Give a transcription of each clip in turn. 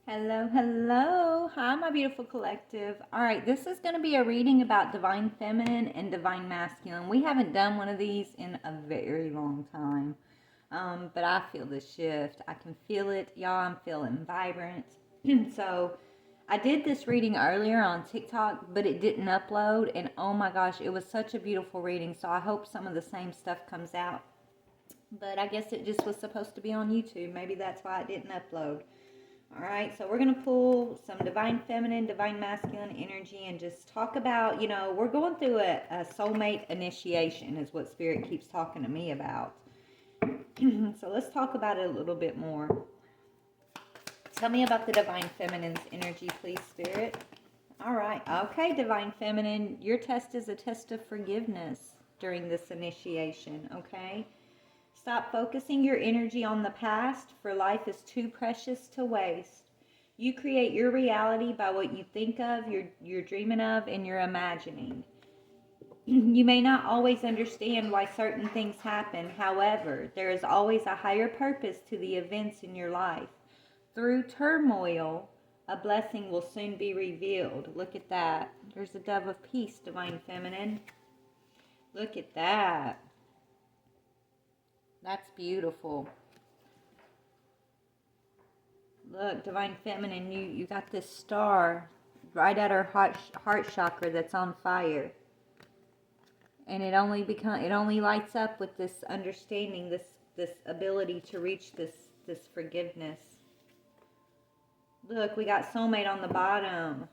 Hello, hello. Hi, my beautiful collective. All right, this is going to be a reading about divine feminine and divine masculine. We haven't done one of these in a very long time, but I feel the shift. I can feel it. Y'all, I'm feeling vibrant. So, I did this reading earlier on TikTok, but it didn't upload, and oh my gosh, it was such a beautiful reading. So, I hope some of the same stuff comes out. But I guess it just was supposed to be on YouTube. Maybe that's why it didn't upload. All right, so we're going to pull some divine feminine, divine masculine energy and just talk about, we're going through a soulmate initiation, is what Spirit keeps talking to me about. So let's talk about it a little bit more. Tell me about the divine feminine's energy, please, Spirit. All right, okay, divine feminine, your test is a test of forgiveness during this initiation, okay? Stop focusing your energy on the past, for life is too precious to waste. You create your reality by what you think of, you're dreaming of, and you're imagining. You may not always understand why certain things happen. However, there is always a higher purpose to the events in your life. Through turmoil, a blessing will soon be revealed. Look at that. There's a dove of peace, divine feminine. Look at that. That's beautiful. Look, divine feminine, you got this star right at her heart chakra that's on fire, and it only lights up with this understanding, this ability to reach this forgiveness. Look, we got soulmate on the bottom.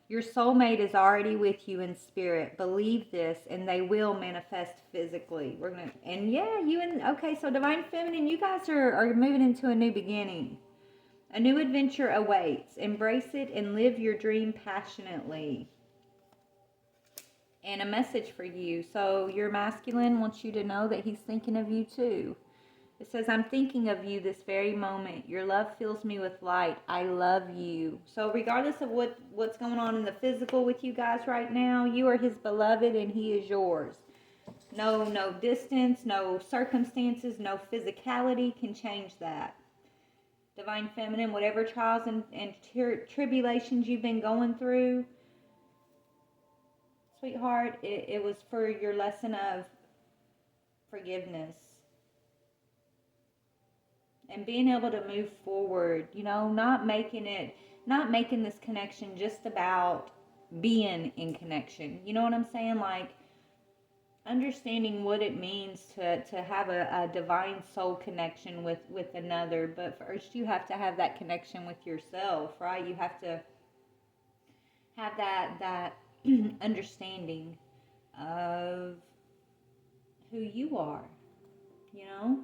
Your soulmate is already with you in spirit. Believe this, and they will manifest physically. Okay, so divine feminine, you guys are moving into a new beginning. A new adventure awaits. Embrace it and live your dream passionately. And a message for you. So your masculine wants you to know that he's thinking of you too. It says, I'm thinking of you this very moment. Your love fills me with light. I love you. So regardless of what's going on in the physical with you guys right now, you are his beloved and he is yours. No distance, no circumstances, no physicality can change that. Divine feminine, whatever trials and tribulations you've been going through, sweetheart, it was for your lesson of forgiveness and being able to move forward, not making this connection just about being in connection. You know what I'm saying? Like, understanding what it means to have a divine soul connection with another. But first you have to have that connection with yourself, right? You have to have that understanding of who you are, you know?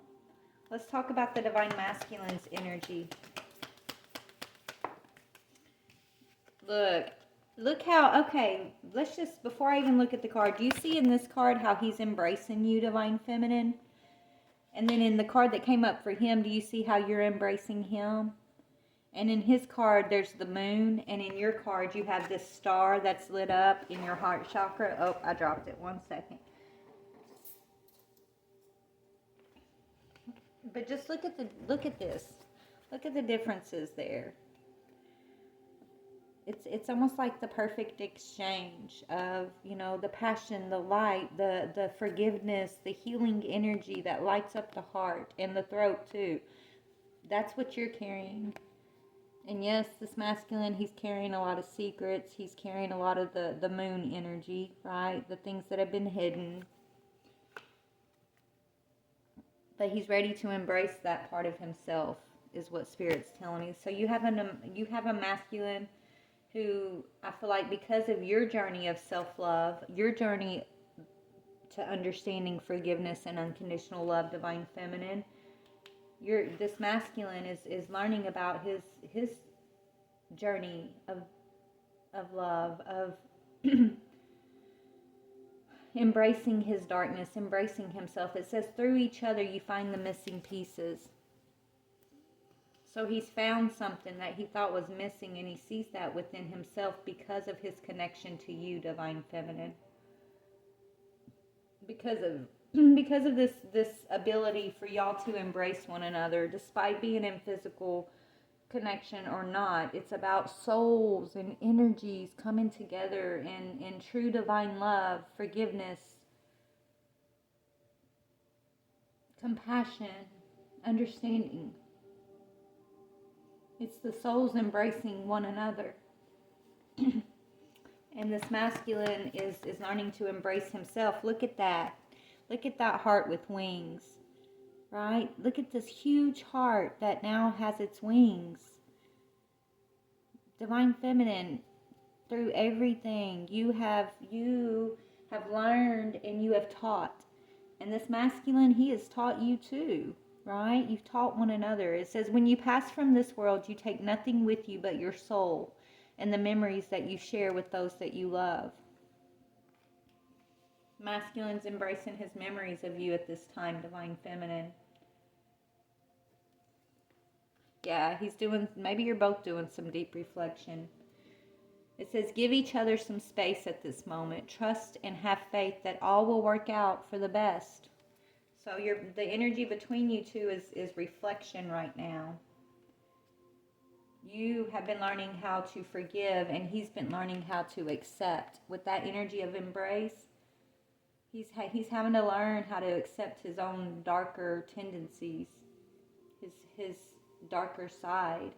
Let's talk about the divine masculine's energy. Look how, okay, let's just, before I even look at the card, do you see in this card how he's embracing you, divine feminine? And then in the card that came up for him, do you see how you're embracing him? And in his card, there's the moon. And in your card, you have this star that's lit up in your heart chakra. Oh, I dropped it. 1 second. But just look at this. Look at the differences there. It's almost like the perfect exchange of, the passion, the light, the forgiveness, the healing energy that lights up the heart and the throat too. That's what you're carrying. And yes, this masculine, he's carrying a lot of secrets. He's carrying a lot of the moon energy, right? The things that have been hidden. But he's ready to embrace that part of himself, is what Spirit's telling me. So you have a masculine who, I feel like, because of your journey of self-love, your journey to understanding forgiveness and unconditional love, divine feminine, this masculine is learning about his journey of love, of embracing his darkness, embracing himself. It says, through each other you find the missing pieces. So he's found something that he thought was missing, and he sees that within himself because of his connection to you, divine feminine. Because of this ability for y'all to embrace one another, despite being in physical connection or not. It's about souls and energies coming together in true divine love, forgiveness, compassion, understanding. It's the souls embracing one another. And this masculine is learning to embrace himself. Look at that. Look at that heart with wings, right? Look at this huge heart that now has its wings. Divine Feminine, through everything you have learned and you have taught. And this masculine, he has taught you too, right? You've taught one another. It says, when you pass from this world, you take nothing with you but your soul and the memories that you share with those that you love. Masculine's embracing his memories of you at this time, Divine Feminine. Yeah, he's doing, maybe you're both doing some deep reflection. It says, give each other some space at this moment. Trust and have faith that all will work out for the best. So the energy between you two is reflection right now. You have been learning how to forgive, and he's been learning how to accept. With that energy of embrace, he's having to learn how to accept his own darker tendencies, his darker side.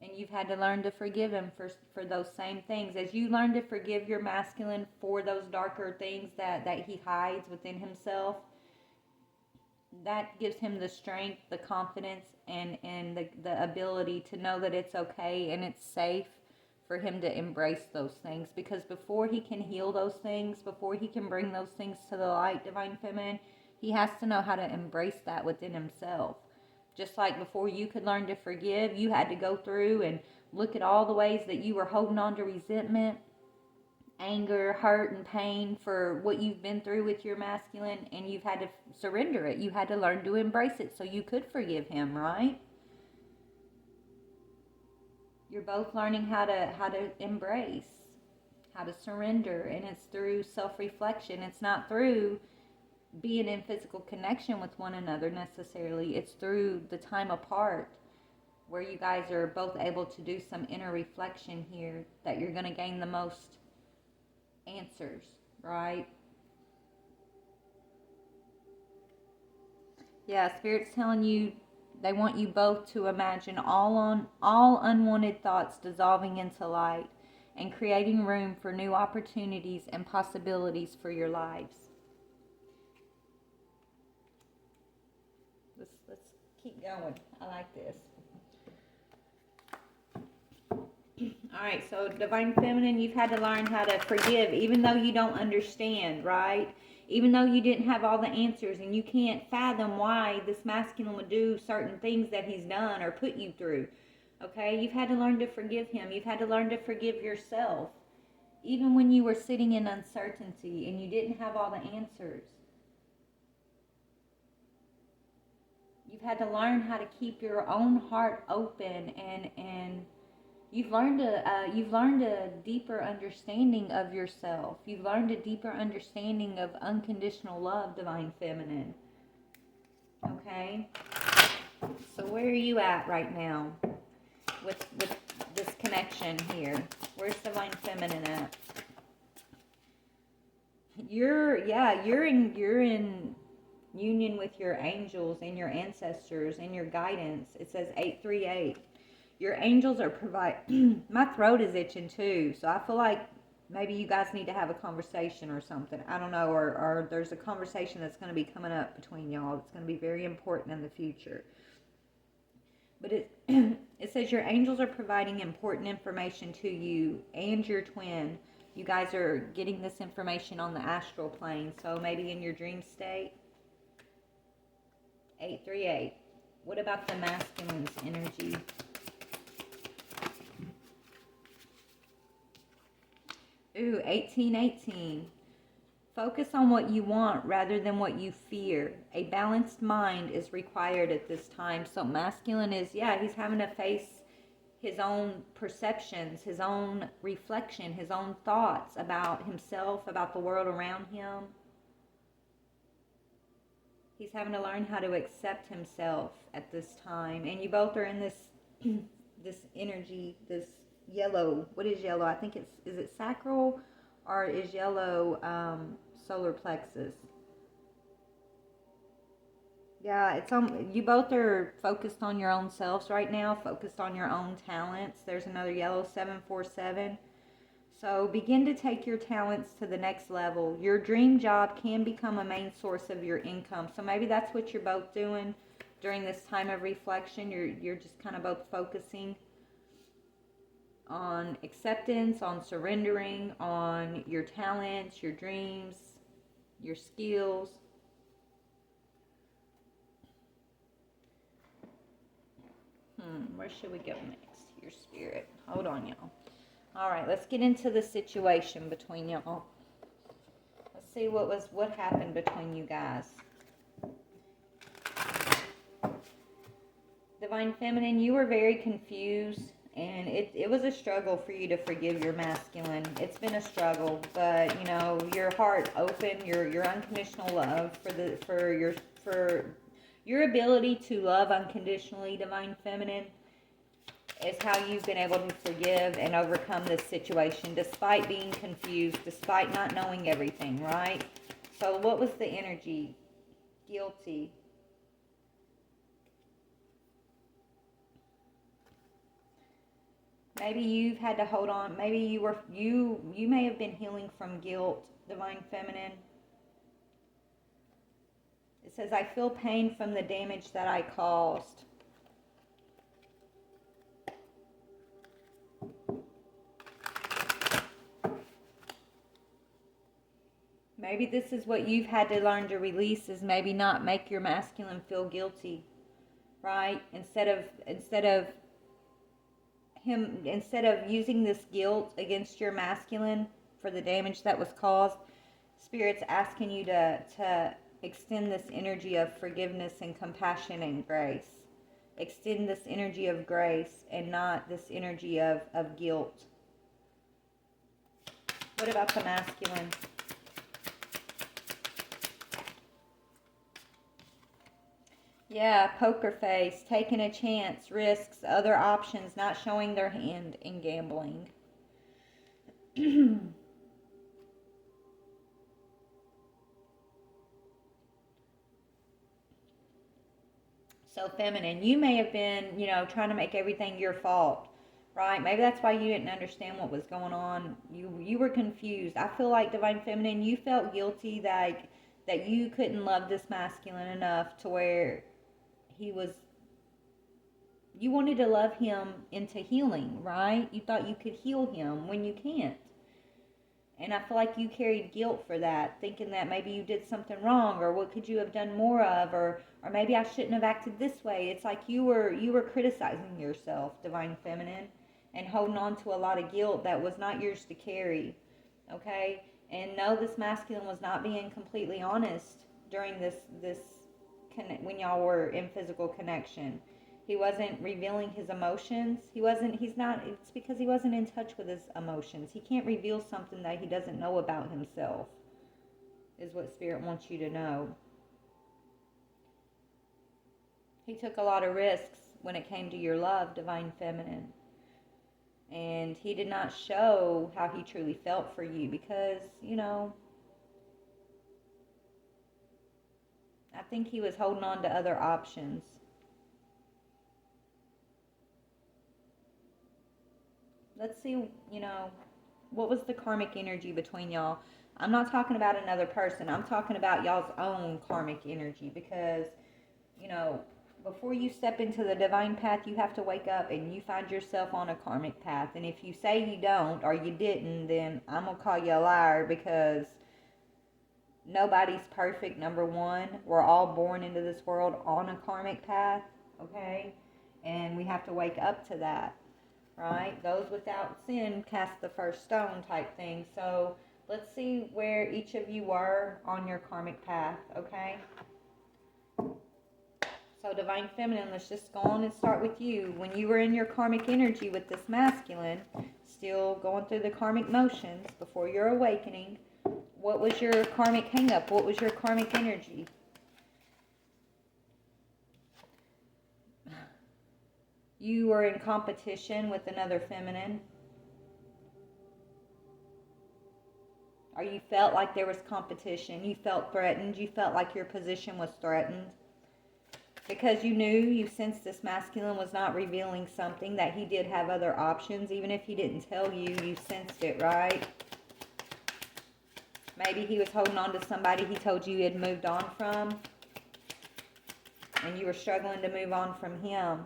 And you've had to learn to forgive him for those same things. As you learn to forgive your masculine for those darker things that he hides within himself, that gives him the strength, the confidence, and the ability to know that it's okay and it's safe for him to embrace those things. Because before he can heal those things, before he can bring those things to the light, Divine Feminine, he has to know how to embrace that within himself. Just like before you could learn to forgive, you had to go through and look at all the ways that you were holding on to resentment, anger, hurt, and pain for what you've been through with your masculine, and you've had to surrender it. You had to learn to embrace it so you could forgive him, right? You're both learning how to embrace, how to surrender, and it's through self-reflection. It's not through being in physical connection with one another necessarily. It's through the time apart where you guys are both able to do some inner reflection here that you're going to gain the most answers, right? Yeah, Spirit's telling you they want you both to imagine all unwanted thoughts dissolving into light and creating room for new opportunities and possibilities for your lives. Let's keep going. I like this. Alright, so Divine Feminine, you've had to learn how to forgive even though you don't understand, right? Even though you didn't have all the answers and you can't fathom why this masculine would do certain things that he's done or put you through. Okay, you've had to learn to forgive him. You've had to learn to forgive yourself. Even when you were sitting in uncertainty and you didn't have all the answers. You've had to learn how to keep your own heart open, and you've learned a deeper understanding of yourself. You've learned a deeper understanding of unconditional love, Divine Feminine. Okay? So where are you at right now with this connection here? Where's Divine Feminine at? You're in union with your angels and your ancestors and your guidance. It says 838. Your angels are my throat is itching too, so I feel like maybe you guys need to have a conversation or something. I don't know, or there's a conversation that's going to be coming up between y'all. It's going to be very important in the future. But it says your angels are providing important information to you and your twin. You guys are getting this information on the astral plane, so maybe in your dream state. 838. What about the masculine's energy? Ooh, 1818. Focus on what you want rather than what you fear. A balanced mind is required at this time. So masculine is, he's having to face his own perceptions, his own reflection, his own thoughts about himself, about the world around him. He's having to learn how to accept himself at this time. And you both are in this this energy, this yellow. What is yellow? I think is it sacral, or is yellow solar plexus? Yeah, it's you both are focused on your own selves right now, focused on your own talents. There's another yellow 747. So begin to take your talents to the next level. Your dream job can become a main source of your income. So maybe that's what you're both doing during this time of reflection. You're just kind of both focusing on acceptance, on surrendering, on your talents, your dreams, your skills. Where should we go next? Your spirit. Hold on, y'all. All right, let's get into the situation between y'all. Let's see what happened between you guys. Divine Feminine, you were very confused, and it was a struggle for you to forgive your masculine. It's been a struggle, but you know, your heart open, your unconditional love for your ability to love unconditionally, Divine Feminine, is how you've been able to forgive and overcome this situation despite being confused, despite not knowing everything, right? So what was the energy? Guilty. Maybe you've had to hold on. Maybe you may have been healing from guilt, Divine Feminine. It says, I feel pain from the damage that I caused. Maybe this is what you've had to learn to release, is maybe not make your masculine feel guilty, right? Instead of using this guilt against your masculine for the damage that was caused, Spirit's asking you to extend this energy of forgiveness and compassion and grace. Extend this energy of grace and not this energy of guilt. What about the masculine? Yeah, poker face, taking a chance, risks, other options, not showing their hand in gambling. So feminine, you may have been, trying to make everything your fault, right? Maybe that's why you didn't understand what was going on. You were confused. I feel like, Divine Feminine, you felt guilty that you couldn't love this masculine enough to where you wanted to love him into healing, right? You thought you could heal him when you can't. And I feel like you carried guilt for that, thinking that maybe you did something wrong, or what could you have done more of, or maybe I shouldn't have acted this way. It's like you were criticizing yourself, Divine Feminine, and holding on to a lot of guilt that was not yours to carry. Okay? And no, this masculine was not being completely honest during this when y'all were in physical connection. He wasn't revealing his emotions. It's because he wasn't in touch with his emotions. He can't reveal something that he doesn't know about himself, is what Spirit wants you to know. He took a lot of risks when it came to your love, Divine Feminine. And he did not show how he truly felt for you because, I think he was holding on to other options. Let's see, what was the karmic energy between y'all? I'm not talking about another person. I'm talking about y'all's own karmic energy because, before you step into the divine path, you have to wake up and you find yourself on a karmic path. And if you say you don't or you didn't, then I'm going to call you a liar because nobody's perfect, number one. We're all born into this world on a karmic path, okay? And we have to wake up to that, right? Those without sin cast the first stone type thing. So let's see where each of you were on your karmic path, okay? So Divine Feminine, let's just go on and start with you. When you were in your karmic energy with this masculine, still going through the karmic motions before your awakening, what was your karmic hang-up? What was your karmic energy? You were in competition with another feminine. Or you felt like there was competition. You felt threatened. You felt like your position was threatened. Because you sensed this masculine was not revealing something, that he did have other options. Even if he didn't tell you, you sensed it, right? Maybe he was holding on to somebody he told you he had moved on from. And you were struggling to move on from him.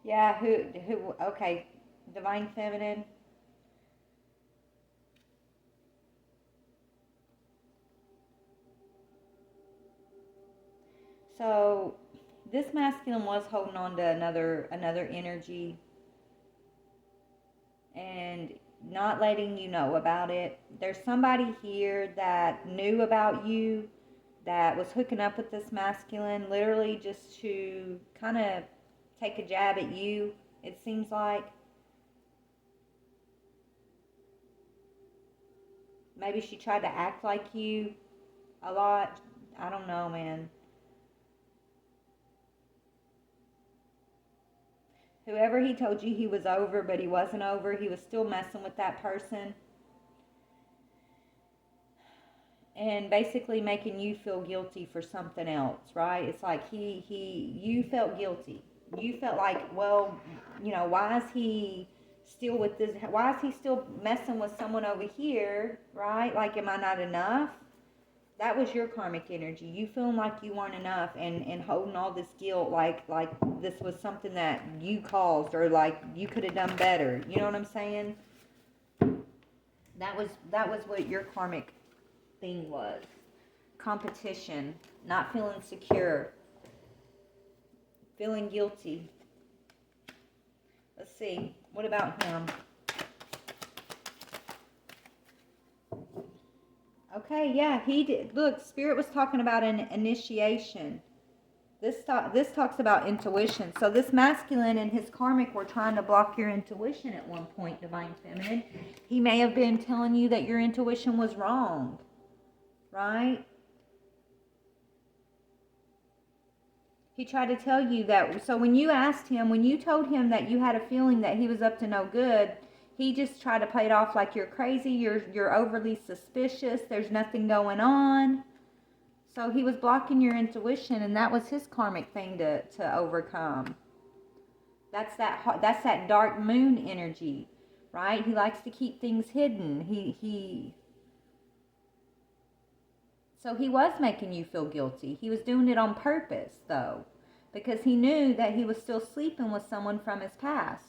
Yeah, okay, Divine Feminine. So, this masculine was holding on to another energy and not letting you know about it. There's somebody here that knew about you, that was hooking up with this masculine, literally just to kind of take a jab at you, it seems like. Maybe she tried to act like you a lot. I don't know, man. Whoever he told you he was over, but he wasn't over, he was still messing with that person. And basically making you feel guilty for something else, right? It's like you felt guilty. You felt like, well, why is he still with this? Why is he still messing with someone over here, right? Like, am I not enough? That was your karmic energy. You feeling like you weren't enough, and holding all this guilt, like this was something that you caused, or like you could have done better. You know what I'm saying? That was what your karmic thing was. Competition, not feeling secure, feeling guilty. Let's see. What about him? Okay, yeah, he did. Look, Spirit was talking about an initiation. This talks about intuition. So this masculine and his karmic were trying to block your intuition at one point, Divine Feminine. He may have been telling you that your intuition was wrong, right? He tried to tell you that. So when you asked him, when you told him that you had a feeling that he was up to no good, he just tried to play it off like you're crazy, you're overly suspicious, there's nothing going on. So he was blocking your intuition, and that was his karmic thing to overcome. That's that dark moon energy, right? He likes to keep things hidden. So he was making you feel guilty. He was doing it on purpose, though, because he knew that he was still sleeping with someone from his past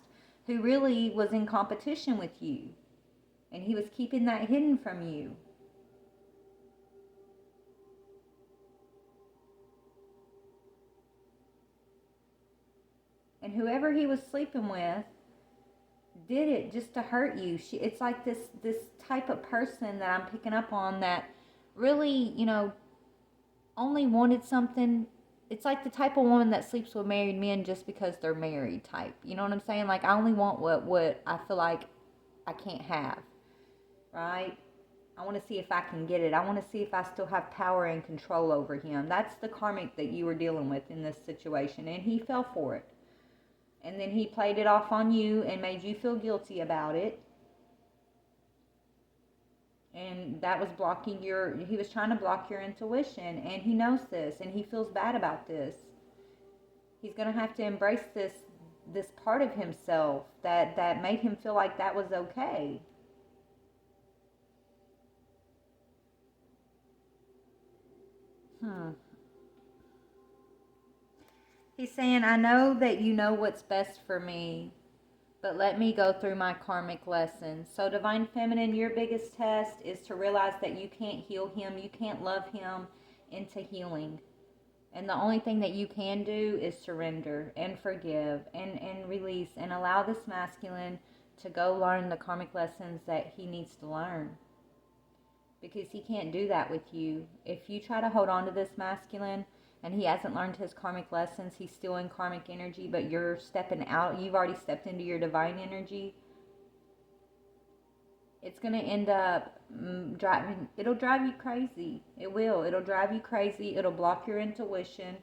who really was in competition with you, and he was keeping that hidden from you. And whoever he was sleeping with did it just to hurt you. It's like this type of person that I'm picking up on that really, only wanted something. It's like the type of woman that sleeps with married men just because they're married type. You know what I'm saying? Like, I only want what I feel like I can't have, right? I want to see if I can get it. I want to see if I still have power and control over him. That's the karmic that you were dealing with in this situation, and he fell for it. And then he played it off on you and made you feel guilty about it. And that was he was trying to block your intuition, and he knows this, and he feels bad about this. He's going to have to embrace this part of himself that made him feel like that was okay. He's saying, I know that you know what's best for me, but let me go through my karmic lessons. So, Divine Feminine, your biggest test is to realize that you can't heal him. You can't love him into healing. And the only thing that you can do is surrender and forgive and release and allow this masculine to go learn the karmic lessons that he needs to learn. Because he can't do that with you. If you try to hold on to this masculine, and he hasn't learned his karmic lessons. He's still in karmic energy, but you're stepping out. You've already stepped into your divine energy. It's going to end up it'll drive you crazy. It will. It'll drive you crazy. It'll block your intuition.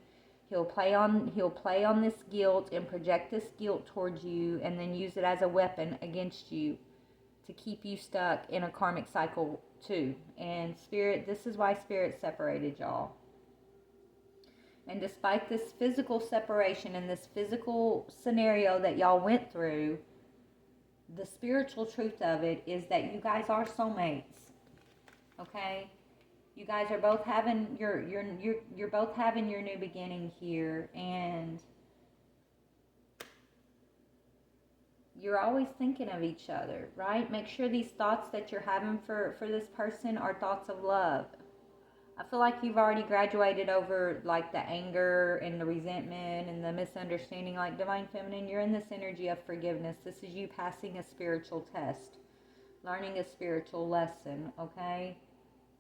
He'll play on this guilt and project this guilt towards you, and then use it as a weapon against you to keep you stuck in a karmic cycle too. And Spirit, this is why Spirit separated y'all. And despite this physical separation and this physical scenario that y'all went through, the spiritual truth of it is that you guys are soulmates. Okay? You guys are both having you're both having your new beginning here, and you're always thinking of each other, right? Make sure these thoughts that you're having for this person are thoughts of love. I feel like you've already graduated over like the anger and the resentment and the misunderstanding. Like Divine Feminine, you're in this energy of forgiveness. This is you passing a spiritual test, learning a spiritual lesson, okay?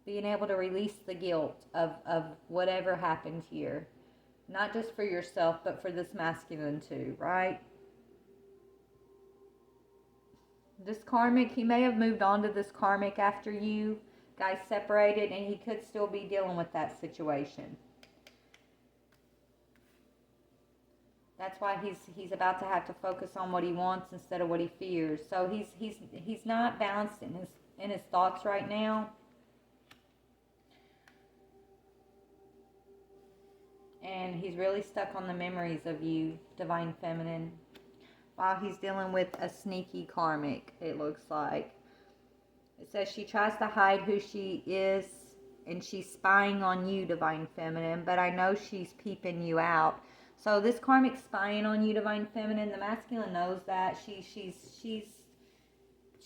Being able to release the guilt of whatever happened here. Not just for yourself, but for this masculine too, right? This karmic, he may have moved on to this karmic after you guys separated, and he could still be dealing with that situation. That's why he's about to have to focus on what he wants instead of what he fears. So he's not balanced in his thoughts right now. And he's really stuck on the memories of you, Divine Feminine, while he's dealing with a sneaky karmic, it looks like. It says she tries to hide who she is, and she's spying on you, Divine Feminine, but I know she's peeping you out. So this karmic's spying on you, Divine Feminine. The masculine knows that. She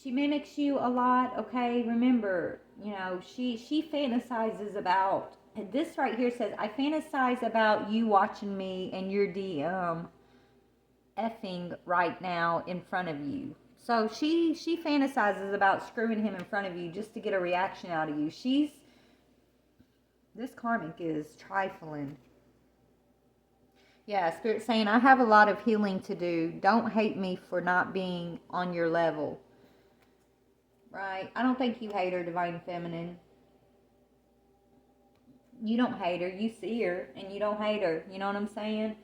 mimics you a lot, okay? Remember, you know, she fantasizes about, this right here says, I fantasize about you watching me and your DM effing right now in front of you. So she fantasizes about screwing him in front of you just to get a reaction out of you. This karmic is trifling. Yeah, Spirit saying, I have a lot of healing to do. Don't hate me for not being on your level. Right? I don't think you hate her, Divine Feminine. You don't hate her. You see her, and you don't hate her. You know what I'm saying?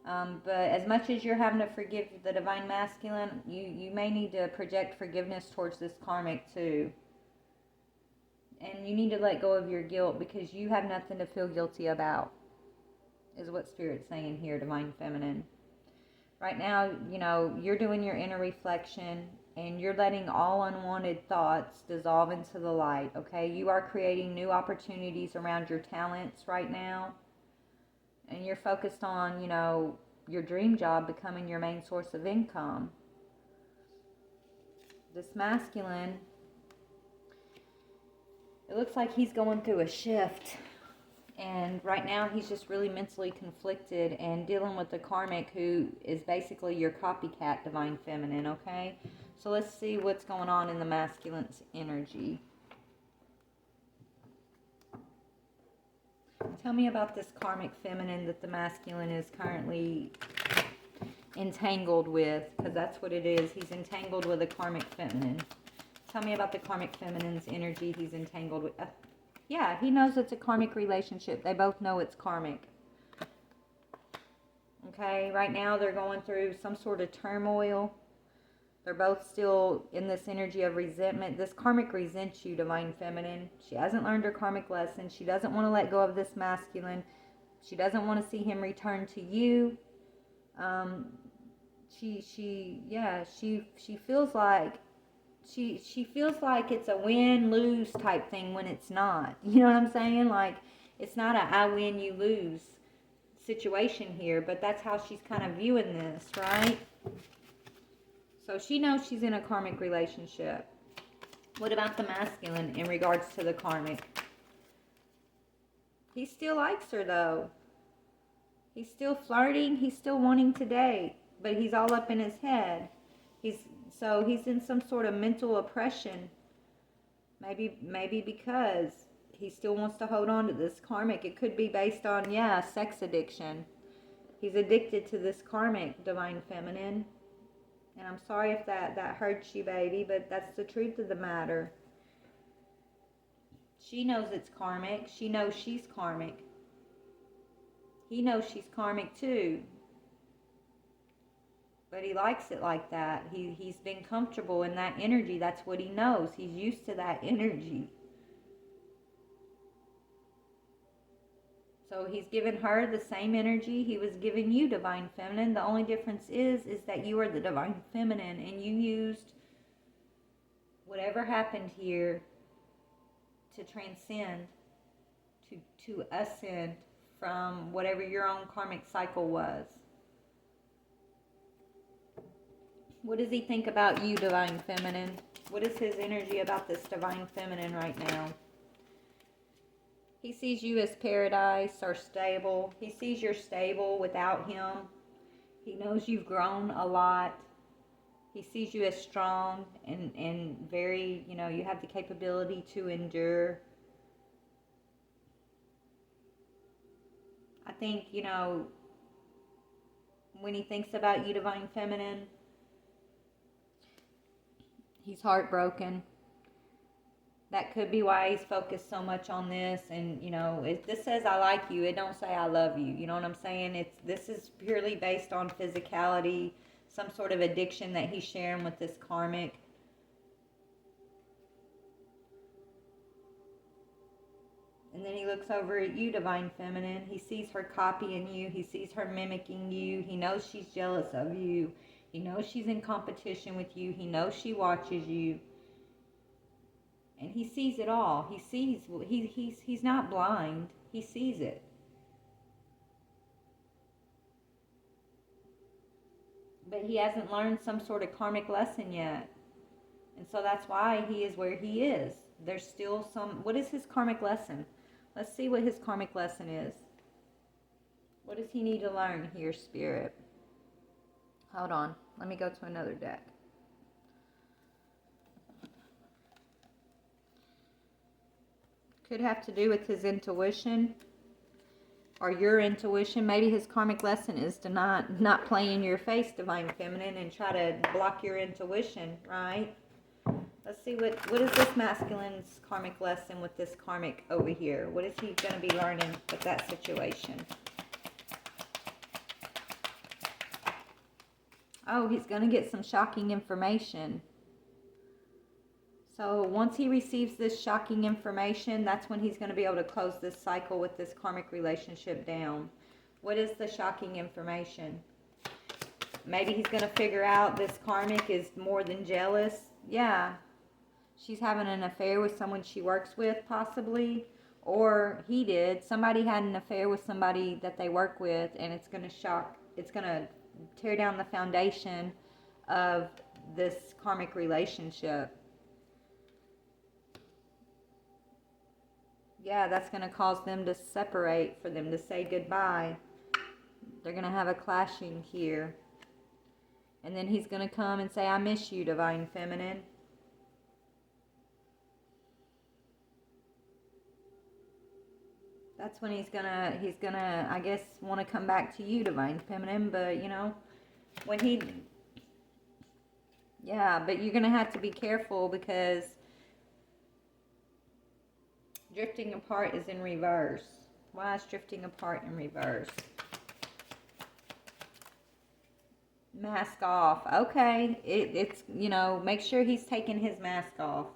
But as much as you're having to forgive the Divine Masculine, you may need to project forgiveness towards this karmic too. And you need to let go of your guilt, because you have nothing to feel guilty about, is what Spirit's saying here, Divine Feminine. Right now, you know, you're doing your inner reflection, and you're letting all unwanted thoughts dissolve into the light, okay? You are creating new opportunities around your talents right now. And you're focused on, you know, your dream job becoming your main source of income. This masculine, it looks like he's going through a shift. And right now he's just really mentally conflicted and dealing with the karmic, who is basically your copycat, Divine Feminine, okay? So let's see what's going on in the masculine's energy. Tell me about this karmic feminine that the masculine is currently entangled with, because that's what it is. He's entangled with a karmic feminine. Tell me about the karmic feminine's energy he's entangled with. Yeah, he knows it's a karmic relationship. They both know it's karmic. Okay, right now they're going through some sort of turmoil. They're both still in this energy of resentment. This karmic resents you, Divine Feminine. She hasn't learned her karmic lesson. She doesn't want to let go of this masculine. She doesn't want to see him return to you. She feels like she feels like it's a win-lose type thing when it's not. You know what I'm saying? Like, it's not a I win, you lose situation here, but that's how she's kind of viewing this, right? So she knows she's in a karmic relationship. What about the masculine in regards to the karmic? He still likes her, though. He's still flirting. He's still wanting to date. But he's all up in his head. He's in some sort of mental oppression. Maybe because he still wants to hold on to this karmic. It could be based on, yeah, sex addiction. He's addicted to this karmic, Divine Feminine. And I'm sorry if that hurts you, baby, but that's the truth of the matter. She knows it's karmic. She knows she's karmic. He knows she's karmic too. But he likes it like that. He's been comfortable in that energy. That's what he knows. He's used to that energy. So he's given her the same energy he was giving you, Divine Feminine. The only difference is that you are the Divine Feminine, and you used whatever happened here to transcend, to ascend from whatever your own karmic cycle was. What does he think about you, Divine Feminine? What is his energy about this Divine Feminine right now? He sees you as paradise or stable. He sees you're stable without him. He knows you've grown a lot. He sees you as strong and very, you know, you have the capability to endure. I think, you know, when he thinks about you, Divine Feminine, he's heartbroken. That could be why he's focused so much on this. And, you know, this says I like you. It don't say I love you. You know what I'm saying? This is purely based on physicality, some sort of addiction that he's sharing with this karmic. And then he looks over at you, Divine Feminine. He sees her copying you. He sees her mimicking you. He knows she's jealous of you. He knows she's in competition with you. He knows she watches you. And he sees it all. He sees, he's not blind. He sees it. But he hasn't learned some sort of karmic lesson yet. And so that's why he is where he is. There's still some, what is his karmic lesson? Let's see what his karmic lesson is. What does he need to learn here, Spirit? Hold on. Let me go to another deck. Could have to do with his intuition or your intuition. Maybe his karmic lesson is to not play in your face, Divine Feminine, and try to block your intuition, right? Let's see what is this masculine's karmic lesson with this karmic over here. What is he going to be learning with that situation? Oh, he's going to get some shocking information. So once he receives this shocking information, that's when he's going to be able to close this cycle with this karmic relationship down. What is the shocking information? Maybe he's going to figure out this karmic is more than jealous. Yeah. She's having an affair with someone she works with, possibly. Or he did. Somebody had an affair with somebody that they work with, and it's going to tear down the foundation of this karmic relationship. Yeah, that's going to cause them to separate, for them to say goodbye. They're going to have a clashing here. And then he's going to come and say, I miss you, Divine Feminine. That's when he's gonna, I guess, want to come back to you, Divine Feminine. But, you know, yeah, but you're going to have to be careful, because drifting apart is in reverse. Why is drifting apart in reverse? Mask off. Okay. It's, you know, make sure he's taking his mask off.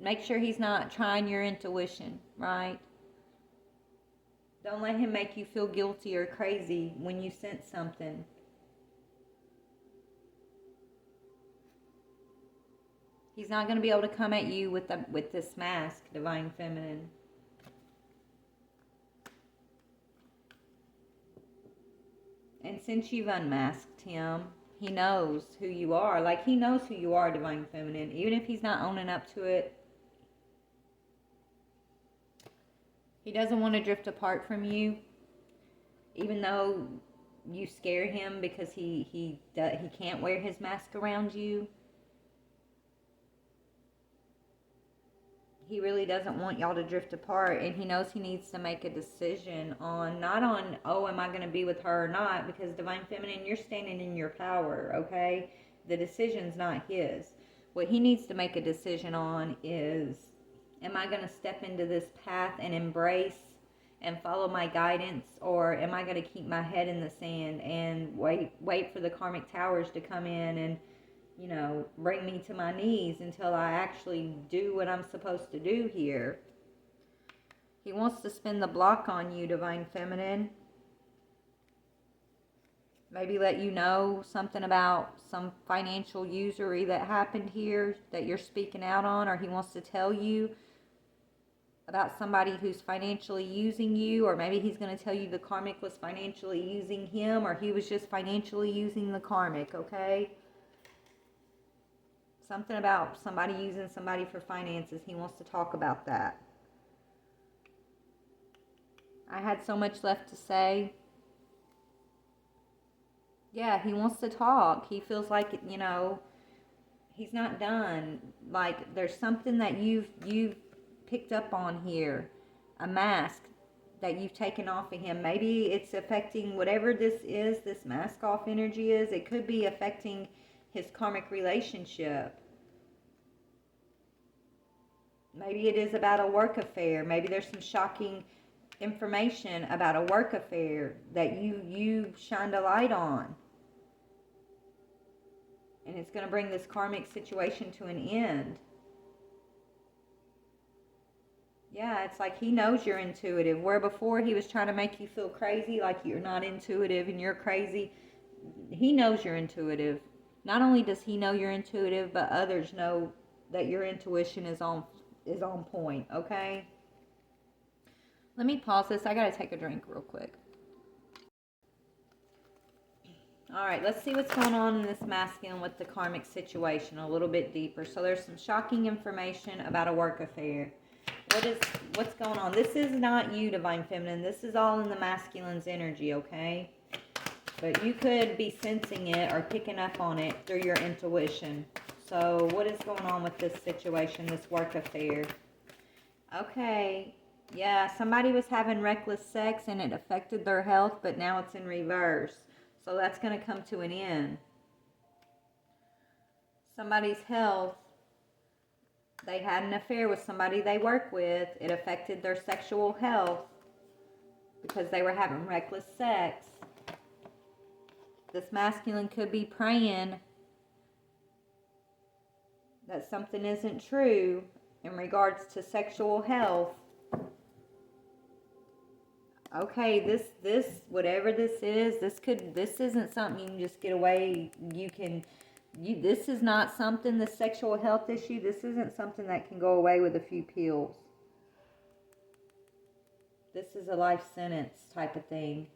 Make sure he's not trying your intuition, right? Don't let him make you feel guilty or crazy when you sense something. He's not going to be able to come at you with this mask, Divine Feminine. And since you've unmasked him, he knows who you are. Like, he knows who you are, Divine Feminine. Even if he's not owning up to it. He doesn't want to drift apart from you. Even though you scare him, because he can't wear his mask around you. he really doesn't want y'all to drift apart, and he knows he needs to make a decision on, not on, oh, am I going to be with her or not, because Divine Feminine, you're standing in your power, okay? The decision's not his. What he needs to make a decision on is, am I going to step into this path and embrace and follow my guidance, or am I going to keep my head in the sand and wait for the karmic towers to come in and, you know, bring me to my knees until I actually do what I'm supposed to do here? He wants to spin the block on you, Divine Feminine. Maybe let you know something about some financial usury that happened here that you're speaking out on, or he wants to tell you about somebody who's financially using you, or maybe he's going to tell you the karmic was financially using him, or he was just financially using the karmic, okay? Something about somebody using somebody for finances. He wants to talk about that. I had so much left to say. Yeah, he wants to talk. He feels like, you know, he's not done. Like, there's something that you've picked up on here. A mask that you've taken off of him. Maybe it's affecting whatever this is, this mask off energy is. It could be affecting his karmic relationship. Maybe it is about a work affair. Maybe there's some shocking information about a work affair that you shined a light on. And it's going to bring this karmic situation to an end. Yeah, it's like he knows you're intuitive. Where before he was trying to make you feel crazy, like you're not intuitive and you're crazy. He knows you're intuitive. Not only does he know you're intuitive, but others know that your intuition is on point, okay? Let me pause this. I got to take a drink real quick. All right, let's see what's going on in this masculine with the karmic situation a little bit deeper. So there's some shocking information about a work affair. What's going on? This is not you, Divine Feminine. This is all in the masculine's energy, okay? But you could be sensing it or picking up on it through your intuition. So what is going on with this situation, this work affair? Okay. Yeah, somebody was having reckless sex and it affected their health, but now it's in reverse. So that's going to come to an end. Somebody's health, they had an affair with somebody they work with. It affected their sexual health because they were having reckless sex. This masculine could be praying that something isn't true in regards to sexual health. Okay, this whatever this is, this isn't something you can just get away. This is not something, the sexual health issue, this isn't something that can go away with a few pills. This is a life sentence type of thing.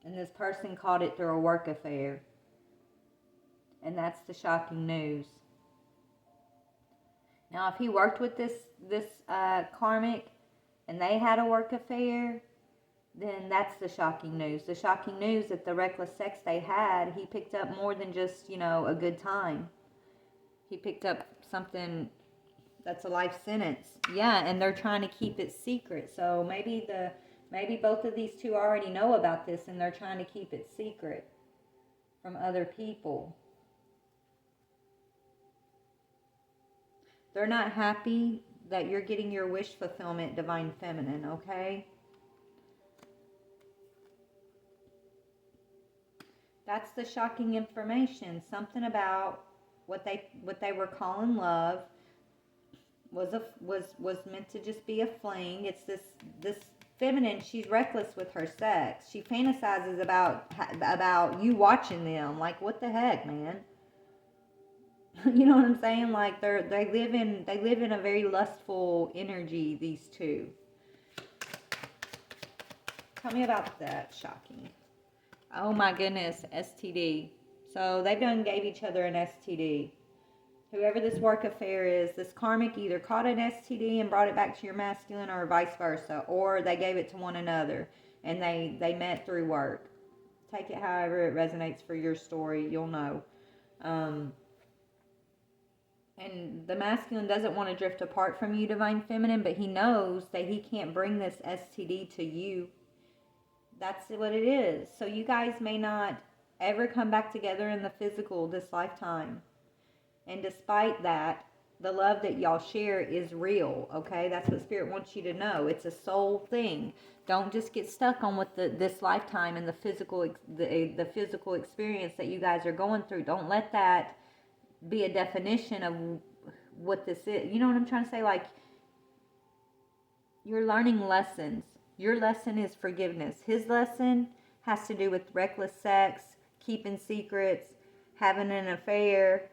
And this person caught it through a work affair. And that's the shocking news. Now, if he worked with this karmic and they had a work affair, then that's the shocking news. The shocking news that the reckless sex they had, he picked up more than just, you know, a good time. He picked up something that's a life sentence. Yeah, and they're trying to keep it secret. So maybe both of these two already know about this and they're trying to keep it secret from other people. They're not happy that you're getting your wish fulfillment, Divine Feminine, okay? That's the shocking information. Something about what they were calling love was meant to just be a fling. It's this feminine. She's reckless with her sex. She fantasizes about you watching them. Like, what the heck, man? You know what I'm saying? Like they live in a very lustful energy. These two. Tell me about that. Shocking. Oh my goodness, STD. So they done gave each other an STD. Whoever this work affair is, this karmic either caught an STD and brought it back to your masculine, or vice versa, or they gave it to one another and they met through work. Take it however it resonates for your story. You'll know. And the masculine doesn't want to drift apart from you, divine feminine, but he knows that he can't bring this STD to you. That's what it is. So you guys may not ever come back together in the physical this lifetime. And despite that, the love that y'all share is real, okay? That's what Spirit wants you to know. It's a soul thing. Don't just get stuck on what this lifetime and the physical experience that you guys are going through. Don't let that be a definition of what this is. You know what I'm trying to say? Like, you're learning lessons. Your lesson is forgiveness. His lesson has to do with reckless sex, keeping secrets, having an affair.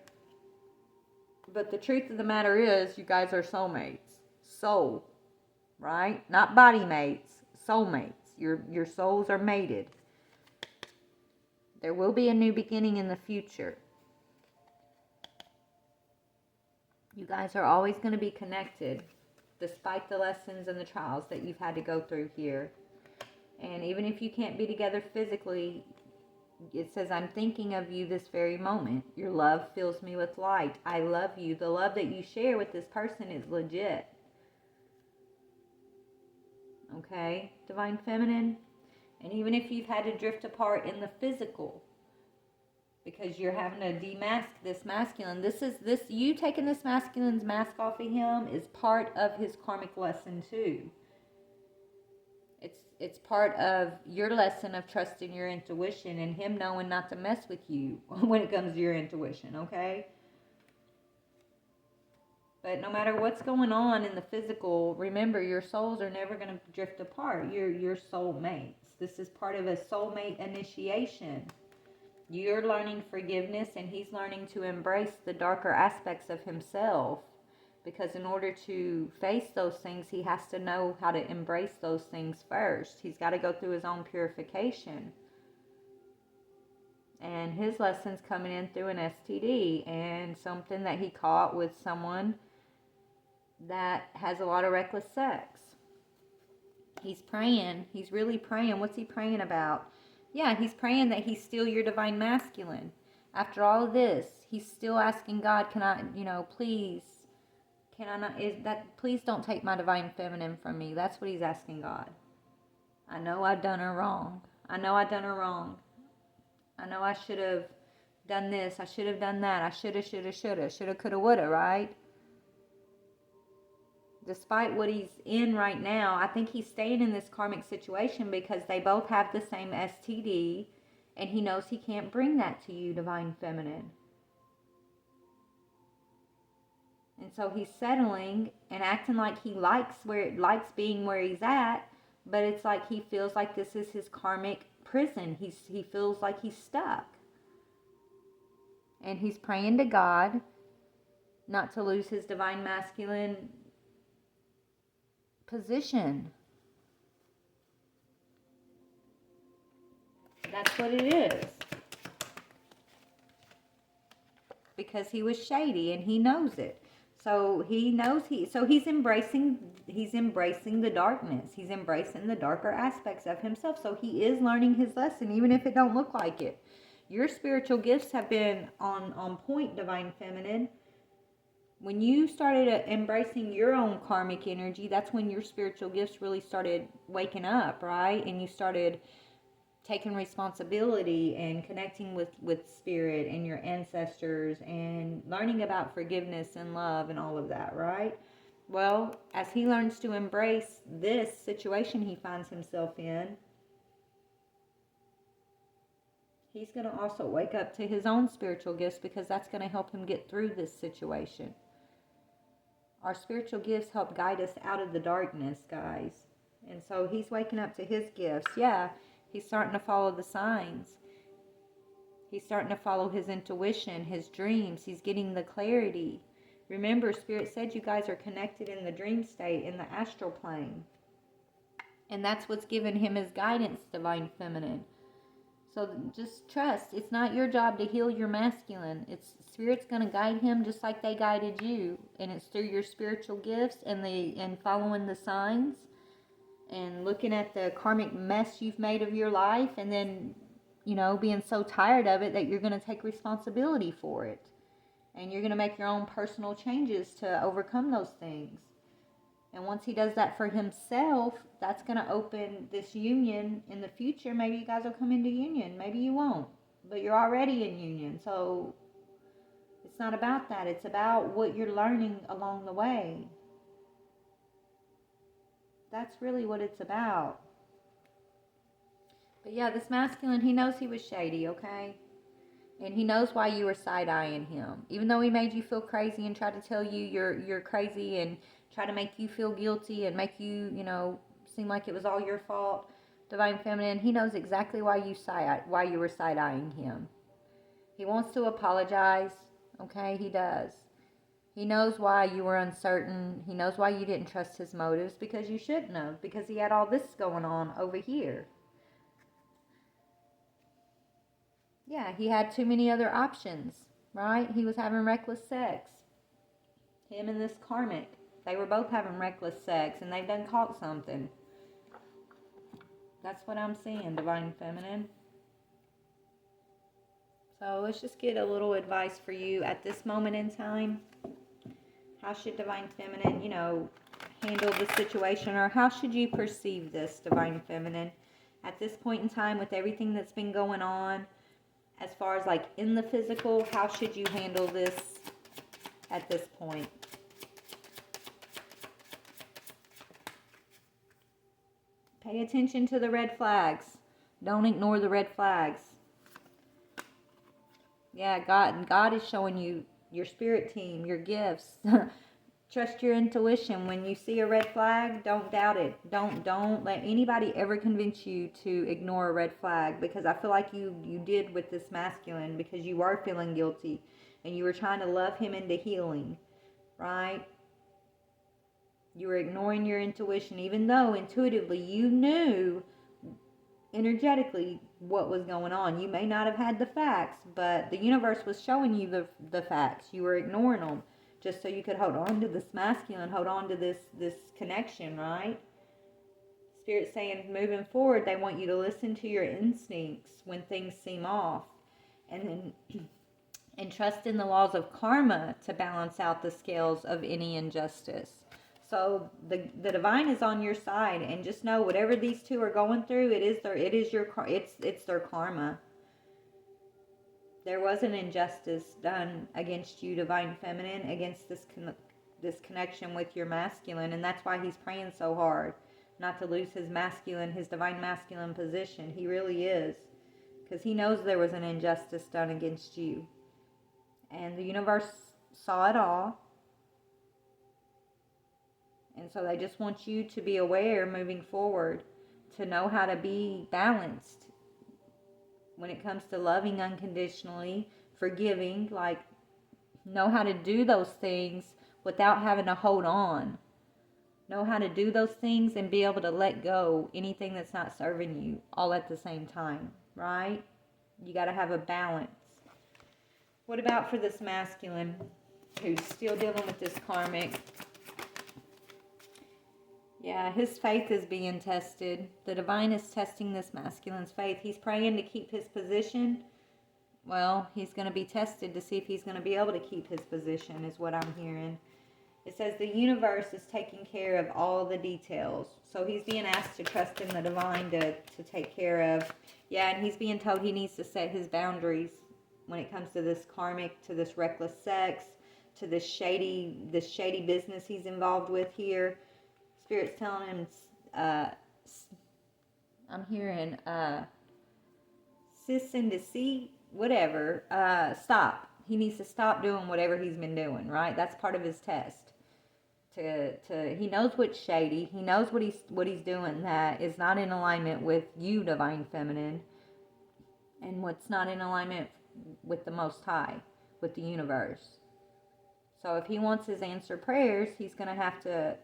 But the truth of the matter is, you guys are soulmates. Soul, right? Not body mates, soulmates. Your souls are mated. There will be a new beginning in the future. You guys are always going to be connected, despite the lessons and the trials that you've had to go through here. And even if you can't be together physically, it says, I'm thinking of you this very moment. Your love fills me with light. I love you. The love that you share with this person is legit. Okay, divine feminine? And even if you've had to drift apart in the physical, because you're having to demask this masculine, you taking this masculine's mask off of him is part of his karmic lesson too. It's part of your lesson of trusting your intuition and him knowing not to mess with you when it comes to your intuition, okay? But no matter what's going on in the physical, remember, your souls are never going to drift apart. You're soulmates. This is part of a soulmate initiation. You're learning forgiveness, and he's learning to embrace the darker aspects of himself. Because in order to face those things, he has to know how to embrace those things first. He's got to go through his own purification. And his lesson's coming in through an STD and something that he caught with someone that has a lot of reckless sex. He's praying. He's really praying. What's he praying about? Yeah, he's praying that he's still your divine masculine. After all of this, he's still asking God, can I, please, can I not, please don't take my divine feminine from me. That's what he's asking God. I know I've done her wrong. I know I should have done this. I should have done that. I shoulda, coulda, woulda, right? Despite what he's in right now, I think he's staying in this karmic situation because they both have the same STD, and he knows he can't bring that to you, divine feminine. And so he's settling and acting like he likes being where he's at, but it's like he feels like this is his karmic prison. He feels like he's stuck. And he's praying to God not to lose his divine masculine position. That's what it is. Because he was shady and he knows it. So he's embracing the darkness. He's embracing the darker aspects of himself. So he is learning his lesson, even if it don't look like it. Your spiritual gifts have been on point, divine feminine. When you started embracing your own karmic energy, that's when your spiritual gifts really started waking up, right? And you started taking responsibility and connecting with spirit and your ancestors and learning about forgiveness and love and all of that, right? Well, as he learns to embrace this situation he finds himself in, he's going to also wake up to his own spiritual gifts, because that's going to help him get through this situation. Our spiritual gifts help guide us out of the darkness, guys. And so he's waking up to his gifts. Yeah, he's starting to follow the signs. He's starting to follow his intuition, his dreams. He's getting the clarity. Remember, Spirit said you guys are connected in the dream state, in the astral plane. And that's what's given him his guidance, divine feminine. So just trust. It's not your job to heal your masculine. It's Spirit's going to guide him just like they guided you. And it's through your spiritual gifts and following the signs and looking at the karmic mess you've made of your life, and then, being so tired of it that you're going to take responsibility for it. And you're going to make your own personal changes to overcome those things. And once he does that for himself, that's going to open this union in the future. Maybe you guys will come into union. Maybe you won't. But you're already in union. So it's not about that. It's about what you're learning along the way. That's really what it's about. But yeah, this masculine, he knows he was shady, okay? And he knows why you were side-eyeing him. Even though he made you feel crazy and tried to tell you you're crazy and try to make you feel guilty and make you, you know, seem like it was all your fault, Divine Feminine, he knows exactly why you were side-eyeing him. He wants to apologize, okay? He does. He knows why you were uncertain. He knows why you didn't trust his motives, because you shouldn't have, because he had all this going on over here. Yeah, he had too many other options, right? He was having reckless sex. Him and this karmic, they were both having reckless sex, and they've done caught something. That's what I'm seeing, Divine Feminine. So let's just get a little advice for you at this moment in time. How should Divine Feminine, you know, handle the situation, or how should you perceive this, Divine Feminine, at this point in time with everything that's been going on? As far as like in the physical, how should you handle this at this point? Pay attention to the red flags. Don't ignore the red flags. Yeah, God is showing you your spirit team, your gifts. Trust your intuition. When you see a red flag, don't doubt it. Don't let anybody ever convince you to ignore a red flag, because I feel like you did with this masculine, because you were feeling guilty and you were trying to love him into healing, right? You were ignoring your intuition, even though intuitively you knew energetically what was going on. You may not have had the facts, but the universe was showing you the facts. You were ignoring them just so you could hold on to this masculine, hold on to this connection, right? Spirit's saying moving forward, they want you to listen to your instincts when things seem off, and then and trust in the laws of karma to balance out the scales of any injustice. So the divine is on your side, and just know whatever these two are going through, it's their karma. There was an injustice done against you, Divine Feminine, against this connection with your masculine, and that's why he's praying so hard not to lose his masculine, his divine masculine position. He really is, because he knows there was an injustice done against you, and the universe saw it all. And so they just want you to be aware moving forward, to know how to be balanced when it comes to loving unconditionally, forgiving, like know how to do those things without having to hold on. Know how to do those things and be able to let go anything that's not serving you all at the same time, right? You got to have a balance. What about for this masculine who's still dealing with this karmic? Yeah, his faith is being tested. The divine is testing this masculine's faith. He's praying to keep his position. Well, he's going to be tested to see if he's going to be able to keep his position, is what I'm hearing. It says the universe is taking care of all the details. So he's being asked to trust in the divine to take care of. Yeah, and he's being told he needs to set his boundaries when it comes to this karmic, to this reckless sex, to this shady business he's involved with here. Spirit's telling him, I'm hearing, cis and deceit, whatever, stop. He needs to stop doing whatever he's been doing, right? That's part of his test. He knows what's shady. He knows what he's doing that is not in alignment with you, Divine Feminine, and what's not in alignment with the Most High, with the universe. So if he wants his answered prayers, he's going to have to,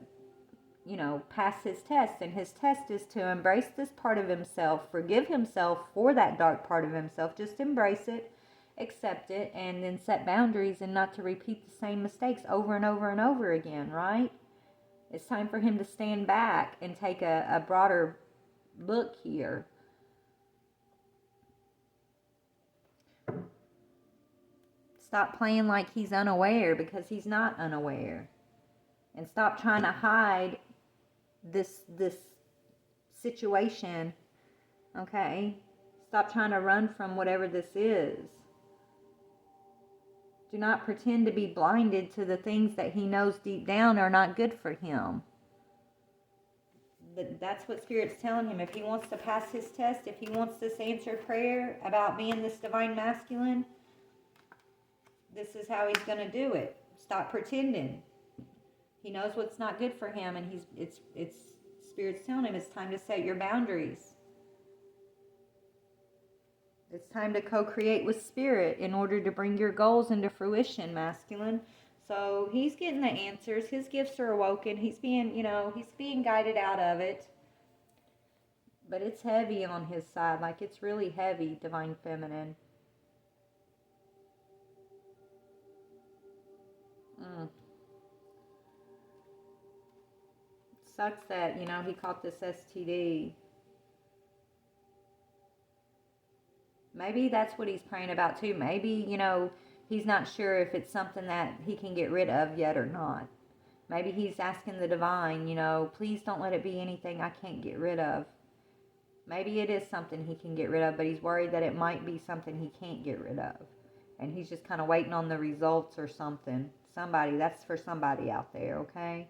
pass his test. And his test is to embrace this part of himself, forgive himself for that dark part of himself. Just embrace it, accept it, and then set boundaries, and not to repeat the same mistakes over and over and over again, right? It's time for him to stand back and take a broader look here. stop playing like he's unaware, because he's not unaware. And stop trying to hide this situation, okay? Stop trying to run from whatever this is. Do not pretend to be blinded to the things that he knows deep down are not good for him. That's what Spirit's telling him. If he wants to pass his test, if he wants this answered prayer about being this divine masculine, this is how he's going to do it. Stop pretending. He knows what's not good for him, and it's Spirit's telling him it's time to set your boundaries. It's time to co-create with Spirit in order to bring your goals into fruition, masculine. So he's getting the answers. His gifts are awoken. He's being, he's being guided out of it. But it's heavy on his side. Like, it's really heavy, divine feminine. Sucks that, he caught this STD. Maybe that's what he's praying about too. Maybe, he's not sure if it's something that he can get rid of yet or not. Maybe he's asking the divine, please don't let it be anything I can't get rid of. Maybe it is something he can get rid of, but he's worried that it might be something he can't get rid of. And he's just kind of waiting on the results or something. That's for somebody out there, okay?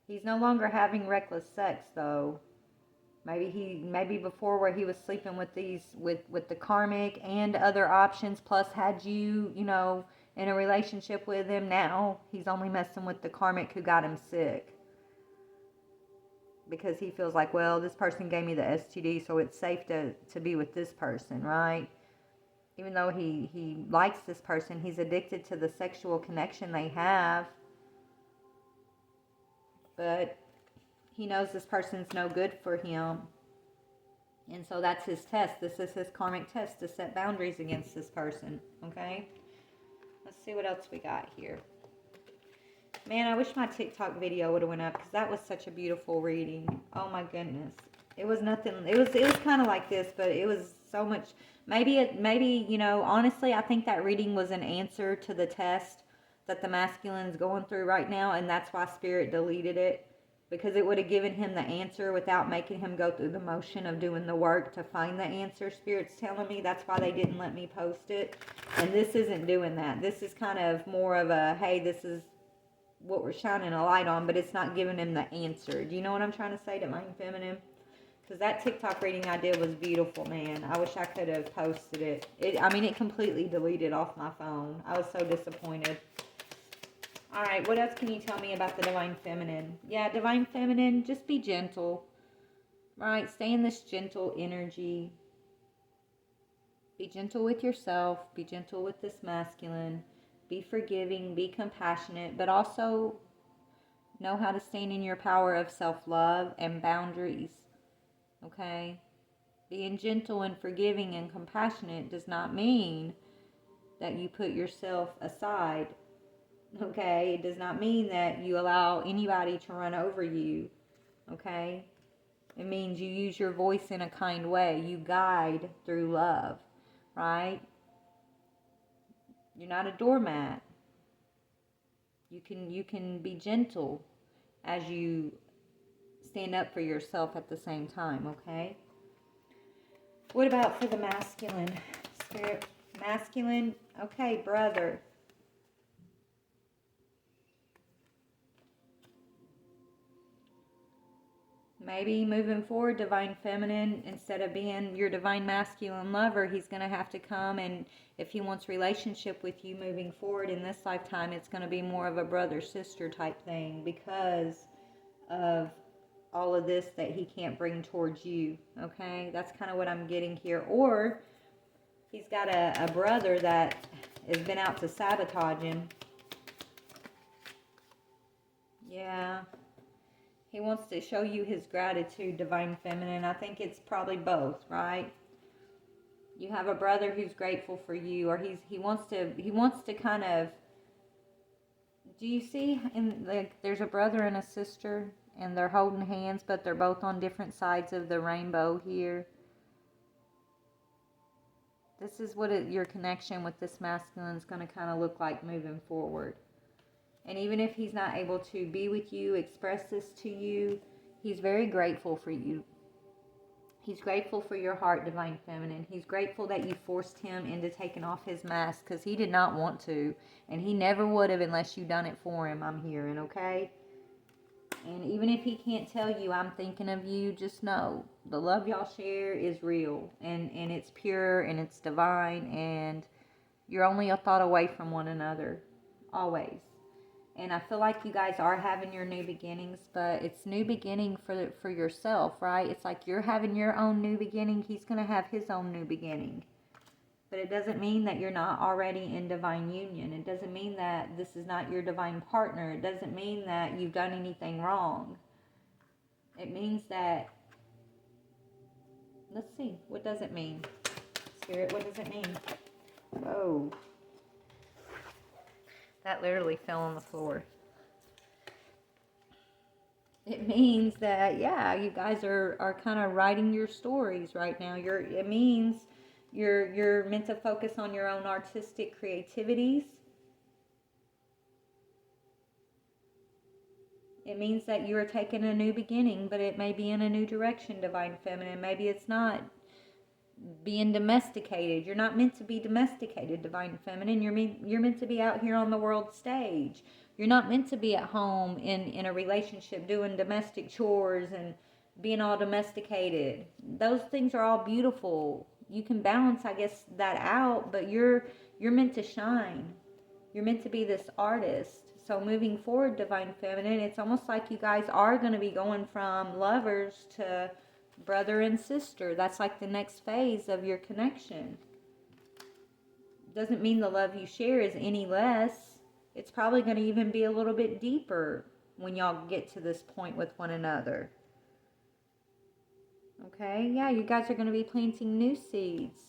He's no longer having reckless sex, though. Maybe before, where he was sleeping with the karmic and other options, plus had you, in a relationship with him. Now he's only messing with the karmic who got him sick, because he feels like, well, this person gave me the STD, so it's safe to be with this person, right? Even though he likes this person, he's addicted to the sexual connection they have. But he knows this person's no good for him. And so that's his test. This is his karmic test, to set boundaries against this person. Okay? Let's see what else we got here. Man, I wish my TikTok video would have went up, because that was such a beautiful reading. Oh my goodness. It was nothing. It was kind of like this, but it was so much. Maybe, honestly, I think that reading was an answer to the test that the masculine's going through right now, and that's why Spirit deleted it, because it would have given him the answer without making him go through the motion of doing the work to find the answer. Spirit's telling me that's why they didn't let me post it, and this isn't doing that. This is kind of more of a, hey, this is what we're shining a light on, but it's not giving him the answer. Do you know what I'm trying to say, Divine Feminine? Because that TikTok reading I did was beautiful, man. I wish I could have posted it. It completely deleted off my phone. I was so disappointed. All right, what else can you tell me about the Divine Feminine? Yeah, Divine Feminine, just be gentle, right? Stay in this gentle energy. Be gentle with yourself. Be gentle with this masculine. Be forgiving. Be compassionate, but also know how to stand in your power of self-love and boundaries, okay? Being gentle and forgiving and compassionate does not mean that you put yourself aside. Okay, it does not mean that you allow anybody to run over you, okay? It means you use your voice in a kind way. You guide through love, right? You're not a doormat. You can be gentle as you stand up for yourself at the same time, okay? What about for the masculine? Spirit, masculine, okay, brother. Maybe moving forward, Divine Feminine, instead of being your Divine Masculine lover, he's going to have to come, and if he wants relationship with you moving forward in this lifetime, it's going to be more of a brother-sister type thing, because of all of this that he can't bring towards you, okay? That's kind of what I'm getting here. Or he's got a brother that has been out to sabotage him. Yeah. He wants to show you his gratitude, Divine Feminine. I think it's probably both, right? You have a brother who's grateful for you, or he wants to kind of. Do you see? There's a brother and a sister, and they're holding hands, but they're both on different sides of the rainbow here. This is what your connection with this masculine is going to kind of look like moving forward. And even if he's not able to be with you, express this to you, he's very grateful for you. He's grateful for your heart, Divine Feminine. He's grateful that you forced him into taking off his mask because he did not want to. And he never would have unless you done it for him, I'm hearing, okay? And even if he can't tell you, I'm thinking of you, just know the love y'all share is real. And it's pure and it's divine. And you're only a thought away from one another. Always. And I feel like you guys are having your new beginnings, but it's new beginning for yourself, right? It's like you're having your own new beginning. He's going to have his own new beginning. But it doesn't mean that you're not already in divine union. It doesn't mean that this is not your divine partner. It doesn't mean that you've done anything wrong. It means that, let's see, what does it mean? Spirit, what does it mean? Oh. That literally fell on the floor. It means that, yeah, you guys are kind of writing your stories right now. It means you're meant to focus on your own artistic creativities. It means that you are taking a new beginning, but it may be in a new direction, Divine Feminine. Maybe it's not being domesticated. You're not meant to be domesticated, Divine Feminine. You're meant to be out here on the world stage. You're not meant to be at home in a relationship doing domestic chores and being all domesticated. Those things are all beautiful. You can balance, I guess, that out, but you're meant to shine. You're meant to be this artist. So moving forward, Divine Feminine, it's almost like you guys are going to be going from lovers to brother and sister. That's like the next phase of your connection. Doesn't mean the love you share is any less. It's probably going to even be a little bit deeper when y'all get to this point with one another. Okay, yeah, you guys are going to be planting new seeds.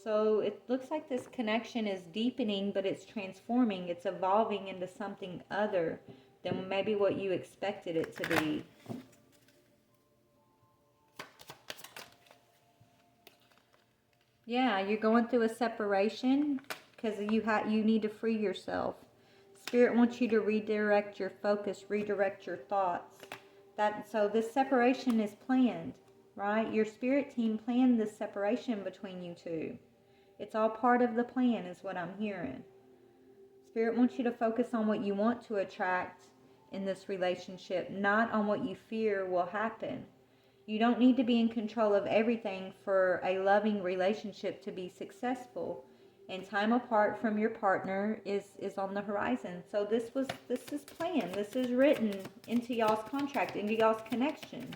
So it looks like this connection is deepening, but it's transforming. It's evolving into something other than maybe what you expected it to be. Yeah, you're going through a separation because you need to free yourself. Spirit wants you to redirect your focus, redirect your thoughts. So this separation is planned, right? Your spirit team planned this separation between you two. It's all part of the plan is what I'm hearing. Spirit wants you to focus on what you want to attract in this relationship, not on what you fear will happen. You don't need to be in control of everything for a loving relationship to be successful. And time apart from your partner is on the horizon. So this is planned. This is written into y'all's contract, into y'all's connection.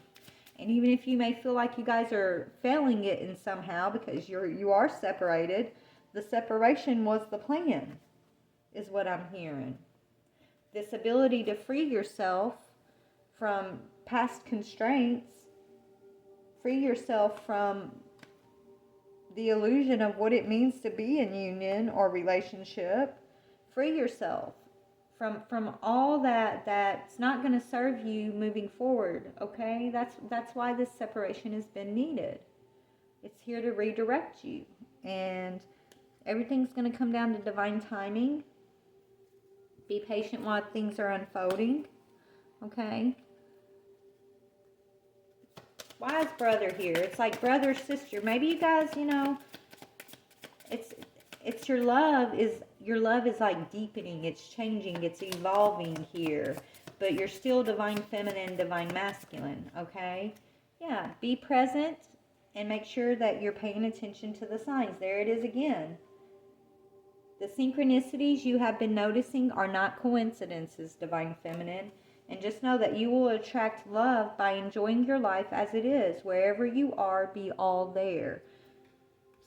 And even if you may feel like you guys are failing it in somehow because you are separated, the separation was the plan, is what I'm hearing. This ability to free yourself from past constraints, free yourself from the illusion of what it means to be in union or relationship. Free yourself from all that's not going to serve you moving forward, okay? That's why this separation has been needed. It's here to redirect you. And everything's going to come down to divine timing. Be patient while things are unfolding, okay? Why is brother here? It's like brother, sister. Maybe you guys, it's your love is like deepening. It's changing. It's evolving here. But you're still divine feminine, divine masculine, okay? Yeah, be present and make sure that you're paying attention to the signs. There it is again. The synchronicities you have been noticing are not coincidences, divine feminine. And just know that you will attract love by enjoying your life as it is. Wherever you are, be all there.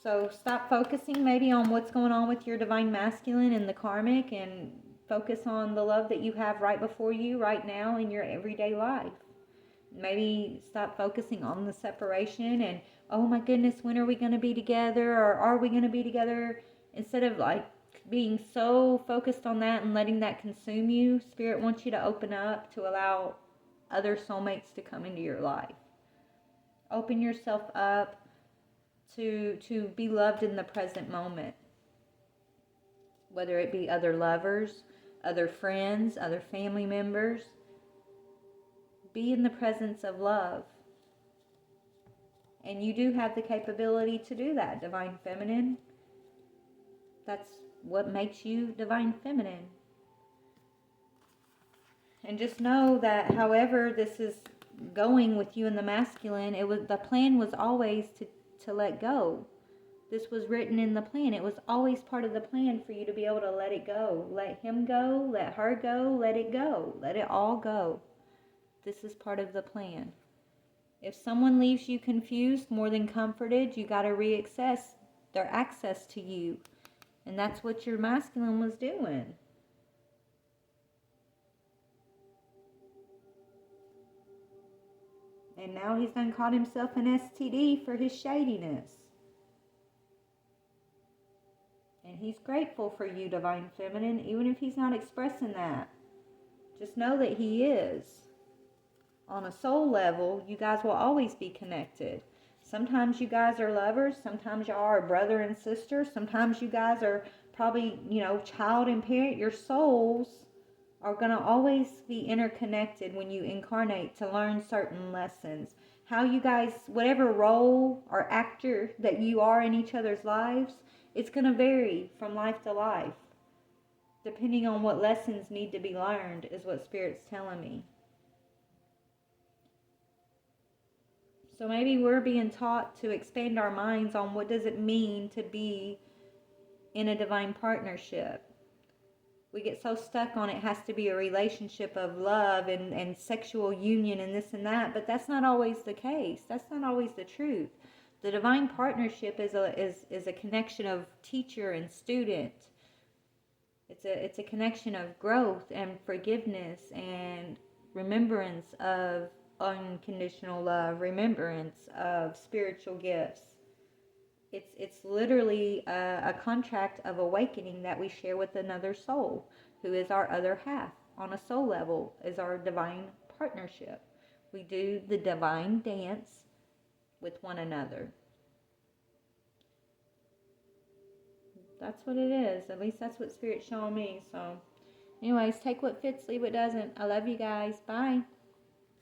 So stop focusing maybe on what's going on with your divine masculine and the karmic, and focus on the love that you have right before you right now in your everyday life. Maybe stop focusing on the separation and, oh my goodness, when are we going to be together? Or are we going to be together? Instead of like being so focused on that and letting that consume you, Spirit wants you to open up to allow other soulmates to come into your life. Open yourself up to be loved in the present moment, whether it be other lovers, other friends, other family members. Be in the presence of love. And you do have the capability to do that, Divine Feminine. That's what makes you Divine Feminine. And just know that however this is going with you in the masculine, the plan was always to let go. This was written in the plan. It was always part of the plan for you to be able to let it go. Let him go, let her go, let it go. Let it all go. This is part of the plan. If someone leaves you confused, more than comforted, you got to reaccess their access to you. And that's what your masculine was doing. And now he's done caught himself an STD for his shadiness. And he's grateful for you, Divine Feminine, even if he's not expressing that. Just know that he is. On a soul level, you guys will always be connected. Sometimes you guys are lovers. Sometimes you are brother and sister. Sometimes you guys are probably, child and parent. Your souls are going to always be interconnected when you incarnate to learn certain lessons. How you guys, whatever role or actor that you are in each other's lives, it's going to vary from life to life. Depending on what lessons need to be learned is what Spirit's telling me. So maybe we're being taught to expand our minds on what does it mean to be in a divine partnership. We get so stuck on it has to be a relationship of love and sexual union and this and that, but that's not always the case. That's not always the truth. The divine partnership is a connection of teacher and student. It's a connection of growth and forgiveness and remembrance of unconditional love, remembrance of spiritual gifts. It's literally a contract of awakening that we share with another soul, who is our other half. On a soul level is our divine partnership. We do the divine dance with one another. That's what it is. At least that's what Spirit's showing me. So anyways, take what fits, leave what doesn't. I love you guys. Bye.